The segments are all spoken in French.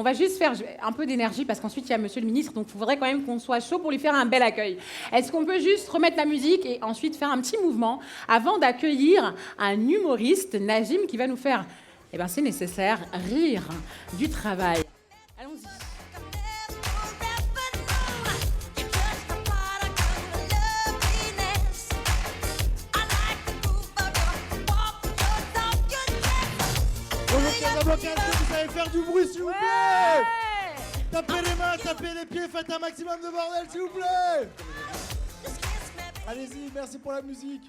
va juste faire un peu d'énergie parce qu'ensuite il y a monsieur le ministre, donc il faudrait quand même qu'on soit chaud pour lui faire un bel accueil. Est-ce qu'on peut juste remettre la musique et ensuite faire un petit mouvement avant d'accueillir un humoriste, Najim, qui va nous faire, eh ben c'est nécessaire, rire du travail. Allons-y. Bonjour Casablanca, est-ce que vous savez faire du bruit s'il vous plaît? Tapez les mains, tapez les pieds, faites un maximum de bordel s'il vous plaît. Allez-y, merci pour la musique.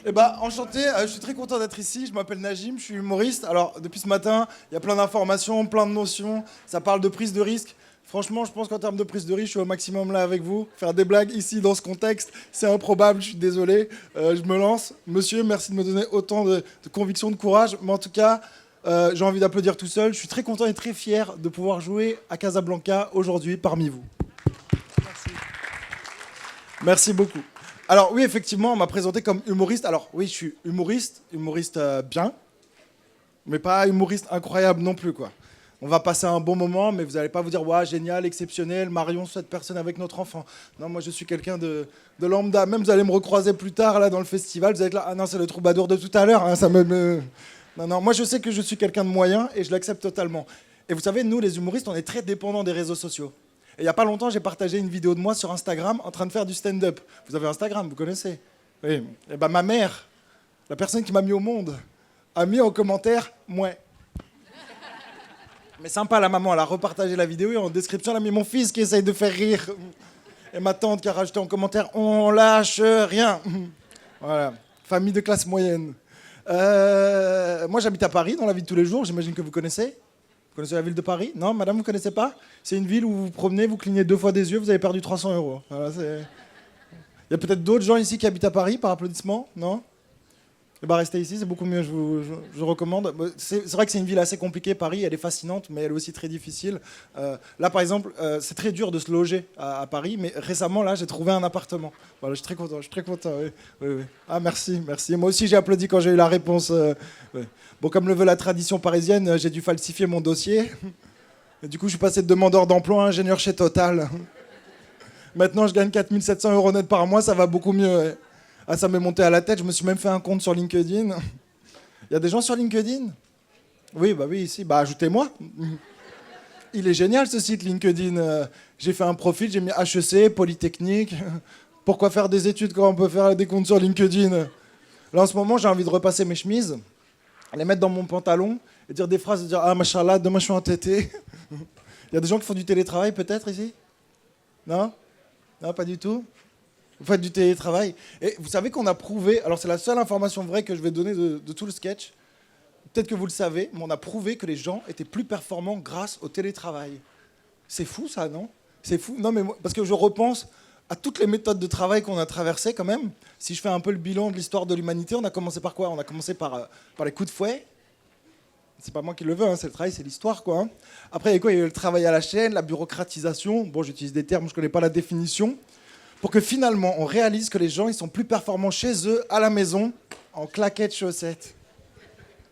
Eh ben, enchanté, je suis très content d'être ici, je m'appelle Najim, je suis humoriste. Alors, depuis ce matin, il y a plein d'informations, plein de notions, ça parle de prise de risque. Franchement, je pense qu'en termes de prise de risque, je suis au maximum là avec vous. Faire des blagues ici, dans ce contexte, c'est improbable, je suis désolé. Je me lance. Monsieur, merci de me donner autant de conviction, de courage. Mais en tout cas, j'ai envie d'applaudir tout seul. Je suis très content et très fier de pouvoir jouer à Casablanca aujourd'hui parmi vous. Merci. Merci beaucoup. Alors oui, effectivement, on m'a présenté comme humoriste. Alors oui, je suis humoriste bien, mais pas humoriste incroyable non plus, quoi. On va passer un bon moment, mais vous n'allez pas vous dire « Waouh, génial, exceptionnel, marions cette personne avec notre enfant ». Non, moi je suis quelqu'un de lambda. Même vous allez me recroiser plus tard là dans le festival, vous allez être là « Ah non, c'est le troubadour de tout à l'heure, hein, ça me... » Non, moi je sais que je suis quelqu'un de moyen et je l'accepte totalement. Et vous savez, nous les humoristes, on est très dépendants des réseaux sociaux. Et il n'y a pas longtemps, j'ai partagé une vidéo de moi sur Instagram en train de faire du stand-up. Vous avez Instagram, vous connaissez? Oui. Et ben ma mère, la personne qui m'a mis au monde, a mis en commentaire « Mouais ». Mais sympa, la maman, elle a repartagé la vidéo et en description, elle a mis mon fils qui essaye de faire rire. Et ma tante qui a rajouté en commentaire, on lâche rien. Voilà, famille de classe moyenne. Moi, j'habite à Paris, dans la vie de tous les jours, j'imagine que vous connaissez. Vous connaissez la ville de Paris? Non, madame, vous connaissez pas? C'est une ville où vous vous promenez, vous clignez 2 fois des yeux, vous avez perdu 300 €. Voilà, il y a peut-être d'autres gens ici qui habitent à Paris, par applaudissement? Non? Eh ben, restez ici, c'est beaucoup mieux, je vous recommande. C'est vrai que c'est une ville assez compliquée, Paris, elle est fascinante, mais elle est aussi très difficile. Là, par exemple, c'est très dur de se loger à Paris, mais récemment, là, j'ai trouvé un appartement. Voilà, je suis très content, oui. Oui. Ah, merci. Moi aussi, j'ai applaudi quand j'ai eu la réponse. Oui. Bon, comme le veut la tradition parisienne, j'ai dû falsifier mon dossier. Et du coup, je suis passé de demandeur d'emploi à ingénieur chez Total. Maintenant, je gagne 4 700 € net par mois, ça va beaucoup mieux, ouais. Ah, ça m'est monté à la tête, je me suis même fait un compte sur LinkedIn. Il y a des gens sur LinkedIn? Oui, ici. Bah, ajoutez-moi. Il est génial ce site LinkedIn. J'ai fait un profil, j'ai mis HEC, Polytechnique. Pourquoi faire des études quand on peut faire des comptes sur LinkedIn? Là, en ce moment, j'ai envie de repasser mes chemises, les mettre dans mon pantalon et dire des phrases, dire « Ah, machallah, demain je suis entêté ». Il y a des gens qui font du télétravail peut-être ici? Non? Non, pas du tout? Vous faites du télétravail. Et vous savez qu'on a prouvé, alors c'est la seule information vraie que je vais donner de tout le sketch, peut-être que vous le savez, mais on a prouvé que les gens étaient plus performants grâce au télétravail. C'est fou ça, non? C'est fou. Non, mais parce que je repense à toutes les méthodes de travail qu'on a traversées quand même. Si je fais un peu le bilan de l'histoire de l'humanité, on a commencé par quoi? On a commencé par les coups de fouet. C'est pas moi qui le veux, hein, c'est le travail, c'est l'histoire, quoi. Hein. Après, il y a quoi? Il y a eu le travail à la chaîne, la bureaucratisation. Bon, j'utilise des termes, je connais pas la définition. Pour que finalement, on réalise que les gens, ils sont plus performants chez eux, à la maison, en claquettes chaussettes.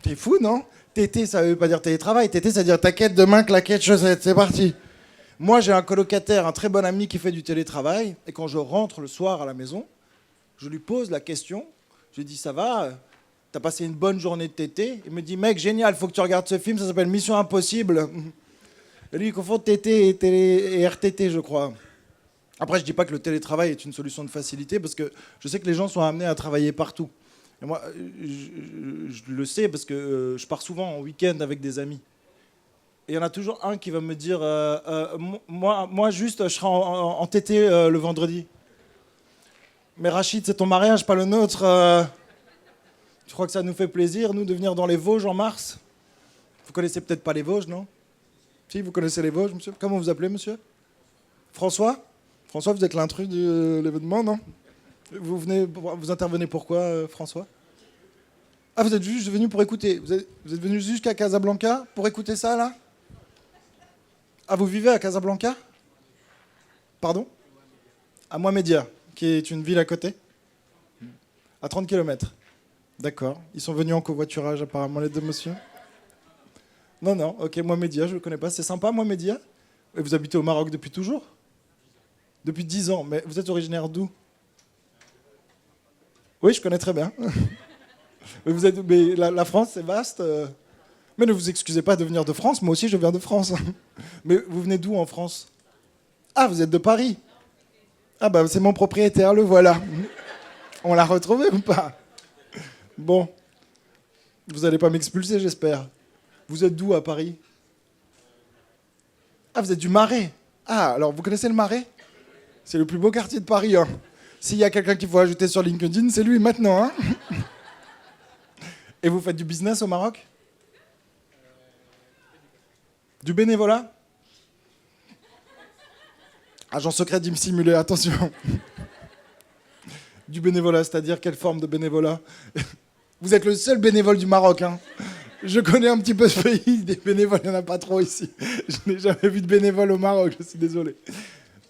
C'est fou, non? Tété, ça veut pas dire télétravail. Tété, ça veut dire t'inquiète, demain, claquettes chaussettes. C'est parti. Moi, j'ai un colocataire, un très bon ami qui fait du télétravail. Et quand je rentre le soir à la maison, je lui pose la question. Je lui dis, ça va? T'as passé une bonne journée de tété? Il me dit, mec, génial, faut que tu regardes ce film, ça s'appelle Mission Impossible. Et lui, il confond tété et RTT, je crois. Après, je ne dis pas que le télétravail est une solution de facilité, parce que je sais que les gens sont amenés à travailler partout. Et moi, je le sais, parce que je pars souvent en week-end avec des amis. Et il y en a toujours un qui va me dire moi, juste, je serai en TT le vendredi. Mais Rachid, c'est ton mariage, pas le nôtre. Je crois que ça nous fait plaisir, nous, de venir dans les Vosges en mars. Vous connaissez peut-être pas les Vosges, non? Si, vous connaissez les Vosges, monsieur? Comment vous appelez, monsieur? François? François, vous êtes l'intrus de l'événement, non? Vous intervenez pourquoi, François? Ah, vous êtes juste venu pour écouter. Vous êtes venu jusqu'à Casablanca pour écouter ça, là? Ah, vous vivez à Casablanca? Pardon? À Mohamedia, qui est une ville à côté? À 30 km. D'accord. Ils sont venus en covoiturage, apparemment, les deux monsieur. Non, non, ok, Mohamedia, je ne le connais pas. C'est sympa, Mohamedia. Et vous habitez au Maroc depuis toujours? Depuis 10 ans. Mais vous êtes originaire d'où? Oui, je connais très bien. Mais la France, c'est vaste. Mais ne vous excusez pas de venir de France. Moi aussi, je viens de France. Mais vous venez d'où en France? Ah, vous êtes de Paris? Ah, bah, c'est mon propriétaire, le voilà. On l'a retrouvé ou pas? Bon. Vous n'allez pas m'expulser, j'espère. Vous êtes d'où à Paris? Ah, vous êtes du Marais. Ah, alors vous connaissez le Marais? C'est le plus beau quartier de Paris. Hein. S'il y a quelqu'un qu'il faut ajouter sur LinkedIn, c'est lui maintenant. Hein. Et vous faites du business au Maroc? Du bénévolat? Agent secret dissimulé, attention. Du bénévolat, c'est-à-dire quelle forme de bénévolat? Vous êtes le seul bénévole du Maroc. Hein. Je connais un petit peu ce pays, des bénévoles, il n'y en a pas trop ici. Je n'ai jamais vu de bénévole au Maroc, je suis désolé.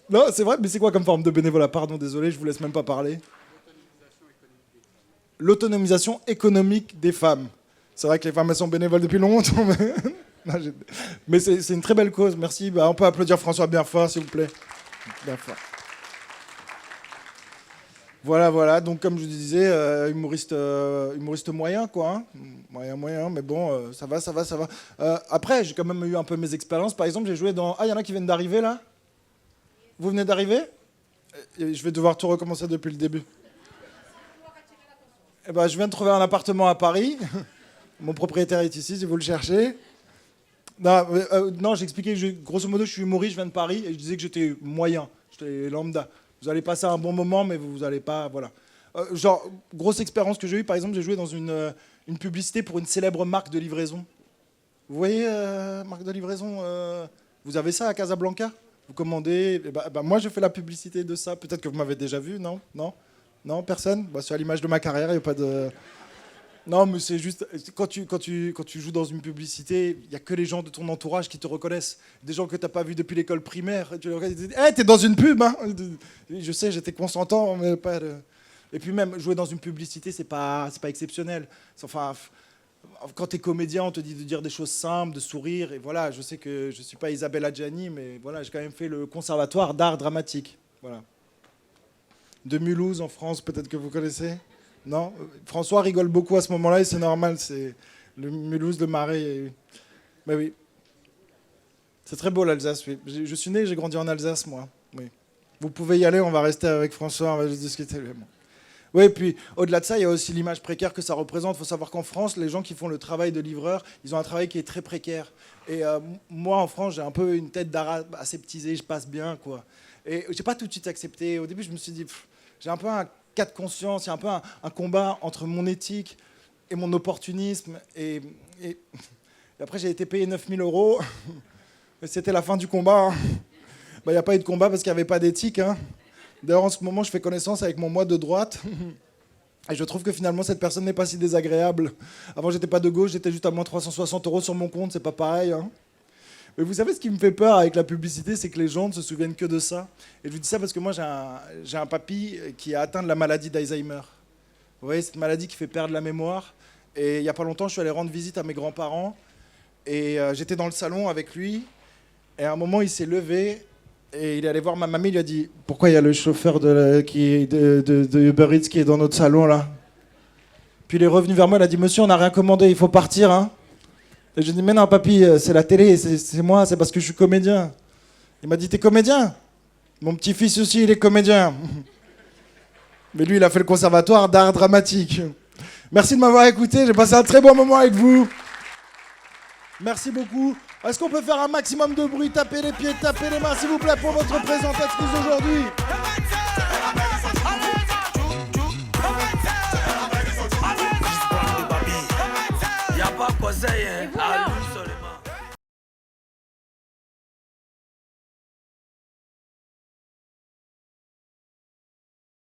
Non, c'est vrai, mais c'est quoi comme forme de bénévolat? Pardon, désolé, je vous laisse même pas parler. L'autonomisation économique des femmes. C'est vrai que les femmes, elles sont bénévoles depuis longtemps, mais, non, mais c'est une très belle cause, merci. Bah, on peut applaudir François bien fort, s'il vous plaît. Bien fort. Voilà, donc comme je vous disais, humoriste moyen, quoi. Hein. Moyen, mais bon, ça va. Après, j'ai quand même eu un peu mes expériences. Par exemple, j'ai joué dans... Ah, il y en a qui viennent d'arriver, là? Vous venez d'arriver? Je vais devoir tout recommencer depuis le début. Eh ben, je viens de trouver un appartement à Paris. Mon propriétaire est ici, si vous le cherchez. Non, j'expliquais que, grosso modo, je suis humoriste, je viens de Paris, et je disais que j'étais moyen, j'étais lambda. Vous allez passer un bon moment, mais vous n'allez pas... Voilà. Genre, grosse expérience que j'ai eue, par exemple, j'ai joué dans une publicité pour une célèbre marque de livraison. Vous voyez, marque de livraison, vous avez ça à Casablanca? Vous commandez... moi, je fais la publicité de ça. Peut-être que vous m'avez déjà vu, non? Non, personne? C'est à l'image de ma carrière, il n'y a pas de... Non, mais c'est juste... Quand tu joues dans une publicité, il n'y a que les gens de ton entourage qui te reconnaissent. Des gens que tu n'as pas vus depuis l'école primaire. Tu leur dis « Hey, t'es dans une pub hein !» Je sais, j'étais consentant, mais pas... Et puis même, jouer dans une publicité, c'est pas exceptionnel. Enfin, quand tu es comédien, on te dit de dire des choses simples, de sourire. Et voilà, je sais que je ne suis pas Isabelle Adjani, mais voilà, j'ai quand même fait le conservatoire d'art dramatique. Voilà. De Mulhouse, en France, peut-être que vous connaissez. Non, François rigole beaucoup à ce moment-là et c'est normal, c'est le Mulhouse, le Marais. Mais oui, c'est très beau l'Alsace, oui. Je suis né, j'ai grandi en Alsace, moi. Oui. Vous pouvez y aller, on va rester avec François, on va juste discuter. Oui, et puis au-delà de ça, il y a aussi l'image précaire que ça représente. Il faut savoir qu'en France, les gens qui font le travail de livreur, ils ont un travail qui est très précaire. Et moi, en France, j'ai un peu une tête d'arabe aseptisée, je passe bien, quoi. Et j'ai pas tout de suite accepté. Au début, je me suis dit, j'ai un peu un cas de conscience, il y a un peu un combat entre mon éthique et mon opportunisme. Et après, j'ai été payé 9 000 €. Et c'était la fin du combat. Hein. Il n'y a pas eu de combat parce qu'il n'y avait pas d'éthique. Hein. D'ailleurs, en ce moment, je fais connaissance avec mon moi de droite. Et je trouve que finalement, cette personne n'est pas si désagréable. Avant, j'étais pas de gauche, j'étais juste à moins 360 € sur mon compte, c'est pas pareil. Hein. Mais vous savez, ce qui me fait peur avec la publicité, c'est que les gens ne se souviennent que de ça. Et je vous dis ça parce que moi, j'ai un papy qui a atteint de la maladie d'Alzheimer. Vous voyez, cette maladie qui fait perdre la mémoire. Et il n'y a pas longtemps, je suis allé rendre visite à mes grands-parents. Et j'étais dans le salon avec lui. Et à un moment, il s'est levé. Et il est allé voir ma mamie, il lui a dit « Pourquoi il y a le chauffeur de Uber Eats qui est dans notre salon, là ?» Puis il est revenu vers moi, il a dit « Monsieur, on n'a rien commandé, il faut partir, hein ?» Et je lui ai dit « Mais non, papy, c'est la télé, c'est moi, c'est parce que je suis comédien. » Il m'a dit « T'es comédien ?»« Mon petit-fils aussi, il est comédien. » Mais lui, il a fait le conservatoire d'art dramatique. Merci de m'avoir écouté, j'ai passé un très bon moment avec vous. Merci beaucoup. Est-ce qu'on peut faire un maximum de bruit? Tapez les pieds, tapez les mains, s'il vous plaît, pour votre présentatrice d'aujourd'hui. Y'a pas quoi ça, hein.